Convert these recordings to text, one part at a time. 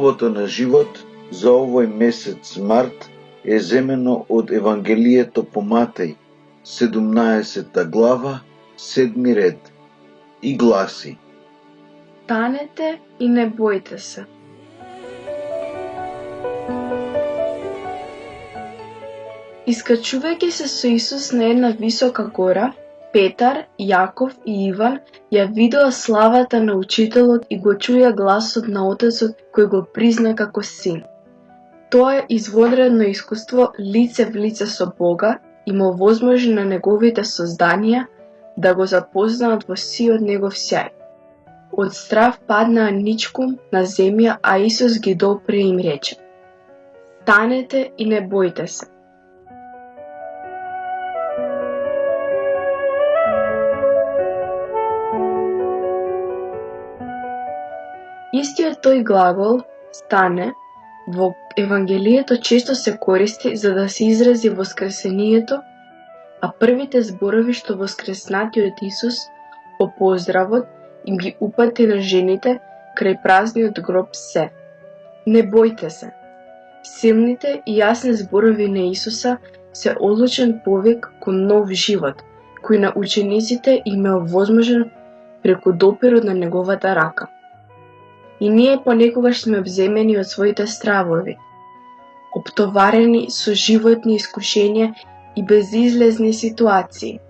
Словото на живот за овој месец март е земено од Евангелието по Матеј, 17 глава, 7 ред, и гласи: Станете и не бојте се. Искачувајќи се со Исус на една висока гора, Петар, Јаков и Иван ја видоа славата на Учителот и го чуја гласот на Отецот кој го призна како син. Тоа е извонредно искуство лице в лице со Бога и му овозможи на неговите созданија да го запознаат во сиот негов сјај. Од страв паднаа ничкум на земја, а Исус ги допре и им рече: Станете и не бојте се. Истиот тој глагол «стане» во Евангелието често се користи за да се изрази воскресението, а првите зборови што воскреснатиот Исус по поздравот им ги упати на жените крај празниот гроб се: Не бојте се. Силните и јасни зборови на Исуса се одлучен повик кон нов живот, кој на учениците им е овозможен преку допирот на неговата рака. И ние понекогаш сме обземени од своите стравови, оптоварени со животни искушенија и безизлезни ситуации.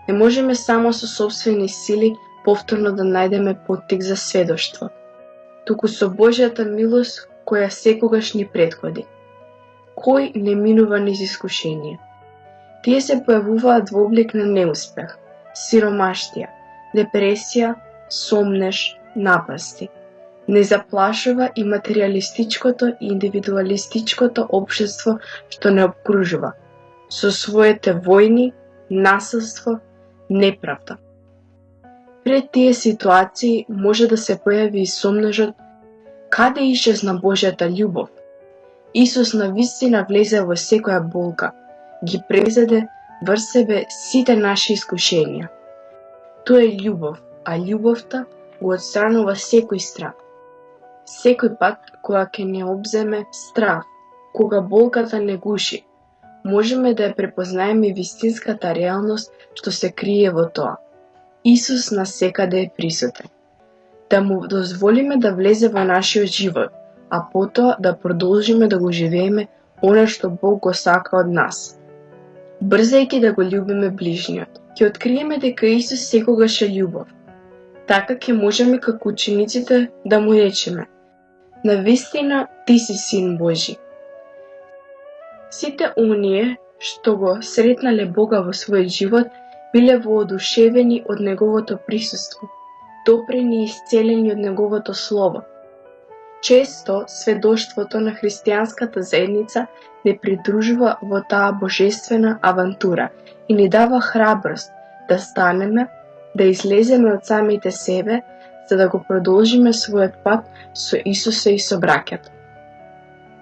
Не можеме само со сопствени сили повторно да најдеме поттик за сведоштво, туку со Божјата милост која секогаш ни претходи. Кој не минува низ искушение? Тие се појавуваат во облик на неуспех, сиромаштија, депресија, сомнеш, напасти. Не заплашува и материјалистичкото и индивидуалистичкото општество што не обкружува, со своите војни, насилство, неправда. Пред тие ситуации може да се појави и сомнежот: каде исчезна Божјата љубов? Исус навистина влезе во секоја болка, ги презеде врз себе сите наши искушенија. Тоа е љубов, а љубовта го отстранува секој страх. Секој пат кога ќе не обземе страв, кога болката не гуши, можеме да ја препознаеме вистинската реалност што се крие во тоа. Исус насекаде е присутен. Да му дозволиме да влезе во нашиот живот, а потоа да продолжиме да го живееме она што Бог го сака од нас. Брзајќи да го љубиме ближниот, ќе откриеме дека Исус секогаш е љубов. Така ќе можеме како учениците да му речеме: Навистина ти си син Божи. Сите оние што го сретнале Бога во својот живот биле воодушевени од неговото присуство, допрени и исцелени од неговото слово. Често сведоштвото на христијанската заедница не придружува во таа божествена авантура и ни дава храброст да станеме, да излеземе од самите себе, за да го продолжиме својот пат со Исуса и со браќата.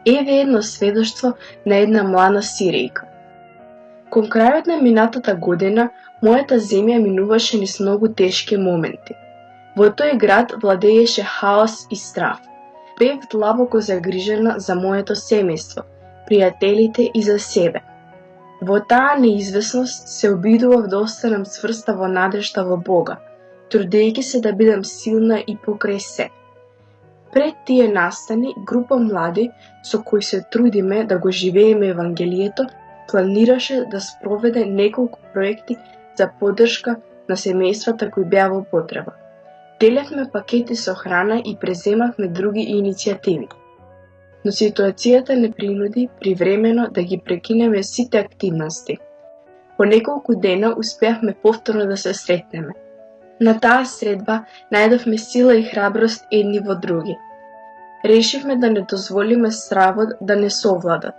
Еве едно сведоштво на една млада сиријка. Кон крајот на минатата година, мојата земја минуваше низ многу тешки моменти. Во тој град владееше хаос и страв. Бев длабоко загрижена за моето семејство, пријателите и за себе. Во таа неизвестност се обидував да останам цврста во надежта во Бога, трудејќи се да бидам силна и покрај се. Пред тие настани, група млади со кои се трудиме да го живееме Евангелието, планираше да спроведе неколку проекти за поддршка на семејствата кои беа во потреба. Делевме пакети со храна и преземавме други иницијативи. Но ситуацијата не принуди привремено да ги прекинеме сите активности. По неколку дена успеавме повторно да се сретнеме. На таа средба најдовме сила и храброст едни во други. Решивме да не дозволиме стравот да не совлада,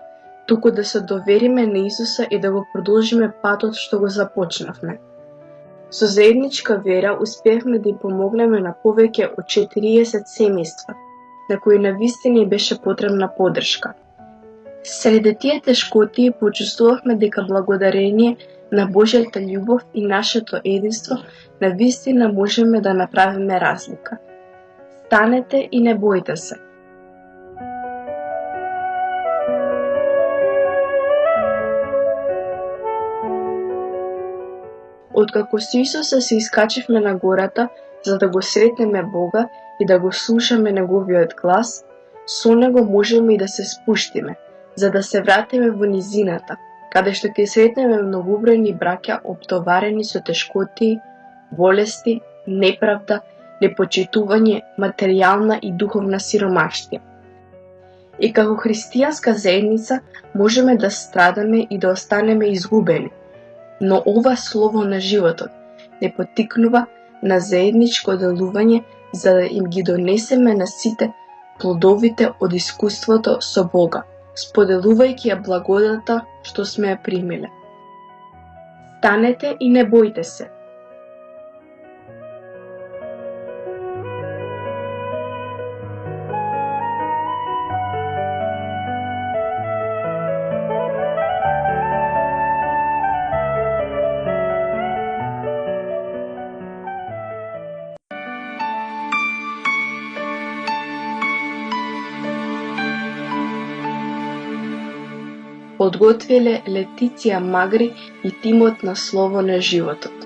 туку да се довериме на Исуса и да го продолжиме патот што го започнавме. Со заедничка вера успеавме да им помогнеме на повеќе од 40 семејства, на кои навистина и беше потребна поддршка. Среде тие тешкоти почувствувавме дека благодарение на Божјата љубов и нашето единство навистина можеме да направиме разлика. Станете и не бојте се. Откако со Исуса се искачивме на гората, за да го сретнеме Бога и да го слушаме Неговиот глас, со Него можеме и да се спуштиме, за да се вратиме во низината, каде што ќе сретнеме многобројни браќа обтоварени со тешкоти, болести, неправда, непочитување, материјална и духовна сиромаштија. И како христијанска заедница можеме да страдаме и да останеме изгубени, но ова слово на животот не поттикнува на заедничко делување за да им ги донесеме на сите плодовите од искуството со Бога, споделувајќи ја благодата што сме ја примиле. Станете и не бојте се. Подготвиле Летиција Магри и тимот на Слово на животот.